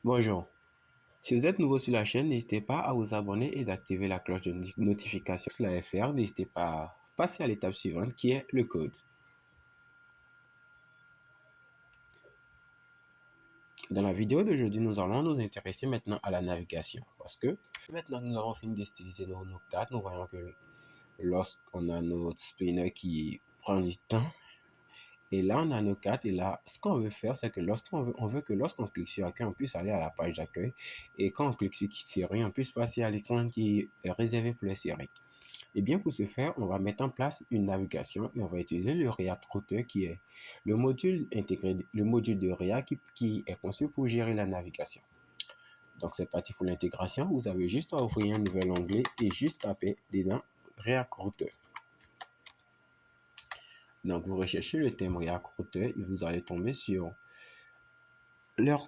Bonjour, si vous êtes nouveau sur la chaîne, n'hésitez pas à vous abonner et d'activer la cloche de notification. Si cela est fait, n'hésitez pas à passer à l'étape suivante qui est le code. Dans la vidéo d'aujourd'hui, nous allons nous intéresser maintenant à la navigation parce que maintenant nous avons fini de styliser nos cartes, nous voyons que lorsqu'on a notre spinner qui prend du temps, et là, on a nos cartes. Et là, ce qu'on veut faire, c'est que on veut que lorsqu'on clique sur accueil, on puisse aller à la page d'accueil. Et quand on clique sur série, on puisse passer à l'écran qui est réservé pour les séries. Et bien, pour ce faire, on va mettre en place une navigation et on va utiliser le React Router qui est le module intégré, le module de React qui est conçu pour gérer la navigation. Donc, c'est parti pour l'intégration. Vous avez juste à ouvrir un nouvel onglet et juste taper dedans React Router. Donc, vous recherchez le thème React Router et vous allez tomber sur leur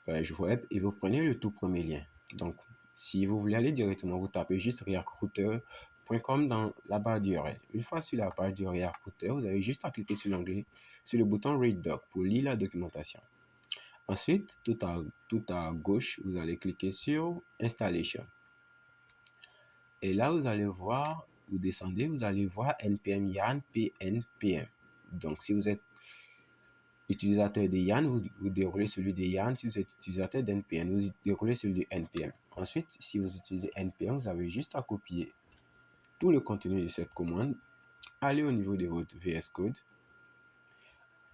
page web et vous prenez le tout premier lien. Donc, si vous voulez aller directement, vous tapez juste reactrouter.com dans la barre d'URL. Une fois sur la page du React Router, vous avez juste à cliquer sur l'onglet, sur le bouton Read Doc pour lire la documentation. Ensuite, tout à gauche, vous allez cliquer sur Installation. Et là, vous allez voir, vous descendez, vous allez voir npm yarn pnpm. Donc, si vous êtes utilisateur de Yarn, vous déroulez celui de Yarn. Si vous êtes utilisateur d'NPM, vous déroulez celui de NPM. Ensuite, si vous utilisez NPM, vous avez juste à copier tout le contenu de cette commande, aller au niveau de votre VS Code,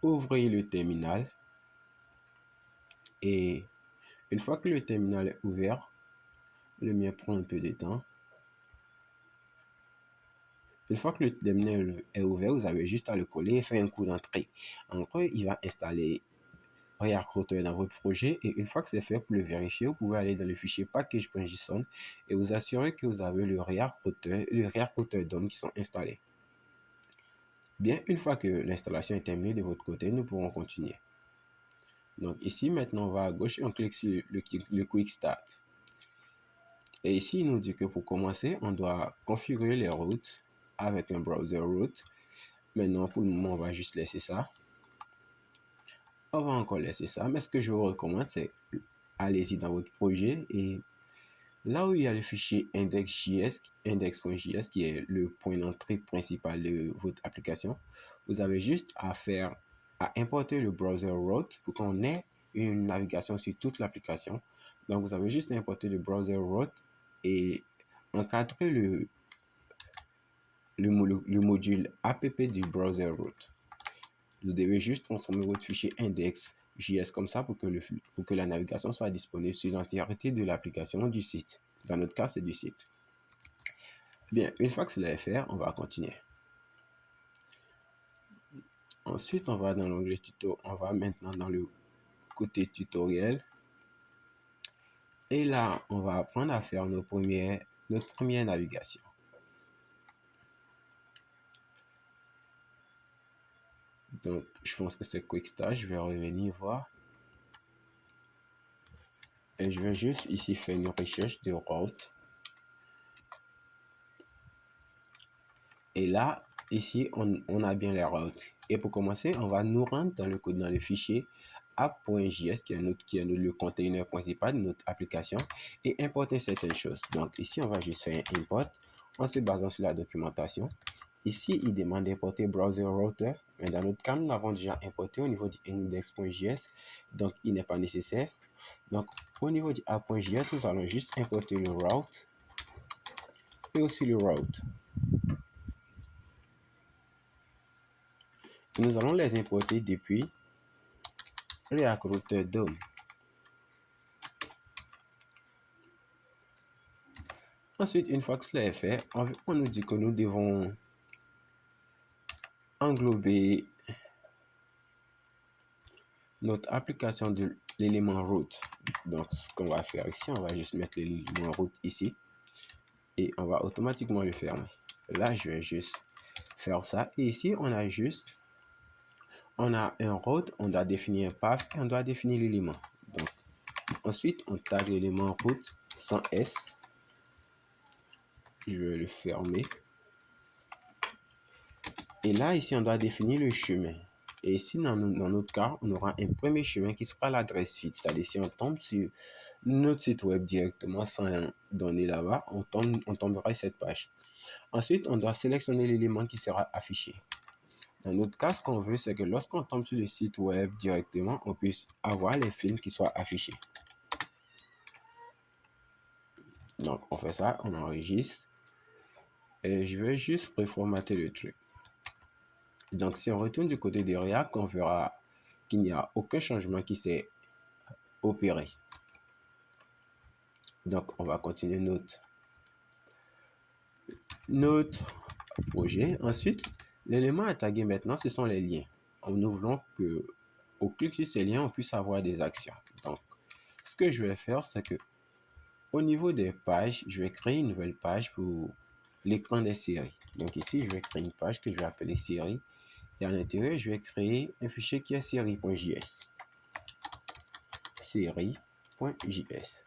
ouvrez le terminal et une fois que le terminal est ouvert, le mien prend un peu de temps. Une fois que le terminal est ouvert, vous avez juste à le coller et faire un coup d'entrée. En gros, il va installer React Router dans votre projet et une fois que c'est fait, pour le vérifier, vous pouvez aller dans le fichier package.json et vous assurer que vous avez le React Router et le React Router DOM qui sont installés. Bien, une fois que l'installation est terminée de votre côté, nous pourrons continuer. Donc ici, maintenant, on va à gauche et on clique sur le Quick Start. Et ici, il nous dit que pour commencer, on doit configurer les routes avec un browser root. Maintenant, pour le moment, on va juste laisser ça. On va encore laisser ça, mais ce que je vous recommande, c'est allez-y dans votre projet et là où il y a le fichier index.js qui est le point d'entrée principal de votre application, vous avez juste à importer le browser root pour qu'on ait une navigation sur toute l'application. Donc, vous avez juste à importer le browser root et encadrer le module app du browser root. Vous devez juste transformer votre fichier index.js comme ça pour que la navigation soit disponible sur l'entièreté de l'application ou du site. Dans notre cas, c'est du site. Bien, une fois que cela est fait, on va continuer. Ensuite, on va dans l'onglet tuto. On va maintenant dans le côté tutoriel. Et là, on va apprendre à faire notre première navigation. Donc, je pense que c'est Quick Start. Je vais revenir voir. Et je vais juste ici faire une recherche de route. Et là, ici, on a bien les routes. Et pour commencer, on va nous rendre dans le fichier app.js qui est le container principal de notre application et importer certaines choses. Donc ici, on va juste faire un import en se basant sur la documentation. Ici, il demande d'importer browser router, mais dans notre cas, nous l'avons déjà importé au niveau du index.js, donc il n'est pas nécessaire. Donc au niveau du app.js, nous allons juste importer le route et aussi le route. Nous allons les importer depuis React Router DOM. Ensuite, une fois que cela est fait, on nous dit que nous devons englober notre application de l'élément route. Donc, ce qu'on va faire ici, on va juste mettre l'élément route ici et on va automatiquement le fermer. Là, je vais juste faire ça. Et ici, on a un route, on doit définir un path et on doit définir l'élément. Donc, ensuite, on tag l'élément route sans S. Je vais le fermer. Et là, ici, on doit définir le chemin. Et ici, dans notre cas, on aura un premier chemin qui sera l'adresse feed. C'est-à-dire, si on tombe sur notre site web directement sans donner là-bas, on tombera sur cette page. Ensuite, on doit sélectionner l'élément qui sera affiché. Dans notre cas, ce qu'on veut, c'est que lorsqu'on tombe sur le site web directement, on puisse avoir les films qui soient affichés. Donc, on fait ça, on enregistre. Et je vais juste reformater le truc. Donc, si on retourne du côté de React, on verra qu'il n'y a aucun changement qui s'est opéré. Donc, on va continuer notre projet. Ensuite, l'élément à taguer maintenant, ce sont les liens. Nous voulons que, au clic sur ces liens, on puisse avoir des actions. Donc, ce que je vais faire, c'est que au niveau des pages, je vais créer une nouvelle page pour l'écran des séries. Donc ici, je vais créer une page que je vais appeler série. Et à l'intérieur, je vais créer un fichier qui est série.js. Série.js.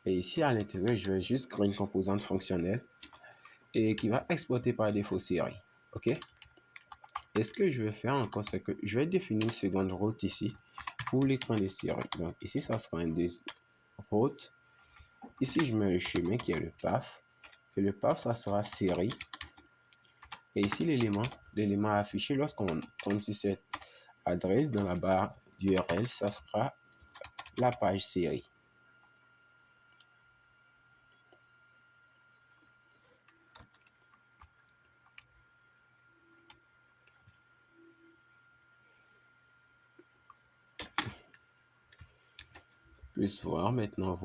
Et ici, à l'intérieur, je vais juste créer une composante fonctionnelle et qui va exporter par défaut série. OK? Et ce que je vais faire encore, c'est que je vais définir une seconde route ici pour l'écran des séries. Donc ici, ça sera une des routes. Ici, je mets le chemin qui est le path. Et le path, ça sera série. Et ici, l'élément affiché lorsqu'on tombe sur cette adresse dans la barre d'URL, ça sera la page série. Plus voir maintenant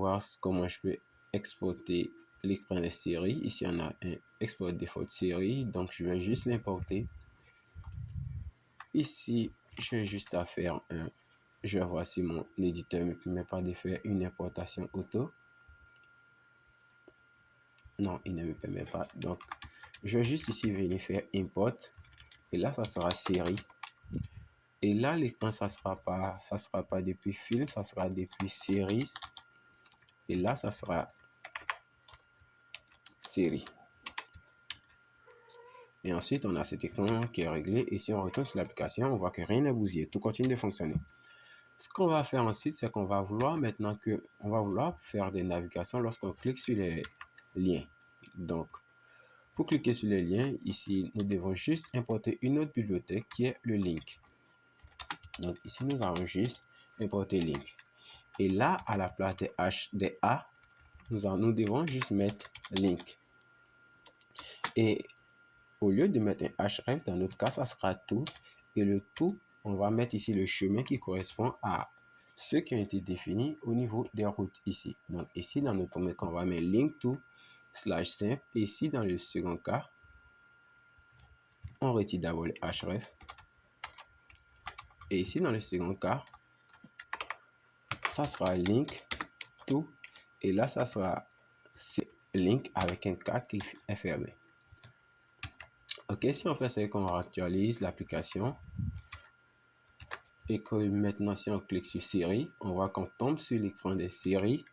comment je peux exporter l'écran des séries. Ici, on a un export default série, donc je vais juste l'importer. Ici, j'ai juste à faire je vais voir si mon éditeur ne me permet pas de faire une importation auto. Non, il ne me permet pas. Donc, je vais juste ici venir faire import. Et là, ça sera série. Et là, l'écran, ça sera pas depuis film, ça sera depuis séries. Et là, ça sera série. Et ensuite, on a cet écran qui est réglé. Et si on retourne sur l'application, on voit que rien n'est bousillé. Tout continue de fonctionner. Ce qu'on va faire ensuite, c'est qu'on va vouloir faire des navigations lorsqu'on clique sur les liens. Donc, pour cliquer sur les liens, ici, nous devons juste importer une autre bibliothèque qui est le link. Donc, ici, nous allons juste importer link. Et là, à la place des A, nous devons juste mettre link. Et au lieu de mettre un href, dans notre cas, ça sera tout. Et le tout, on va mettre ici le chemin qui correspond à ceux qui ont été définis au niveau des routes ici. Donc ici, dans notre premier cas, on va mettre link to /simple. Et ici, dans le second cas, on retire d'abord le href. Et ici, dans le second cas, ça sera link to. Et là, ça sera link avec un K qui est fermé. Ok, si on fait ça et qu'on actualise l'application et que maintenant si on clique sur série, on voit qu'on tombe sur l'écran des séries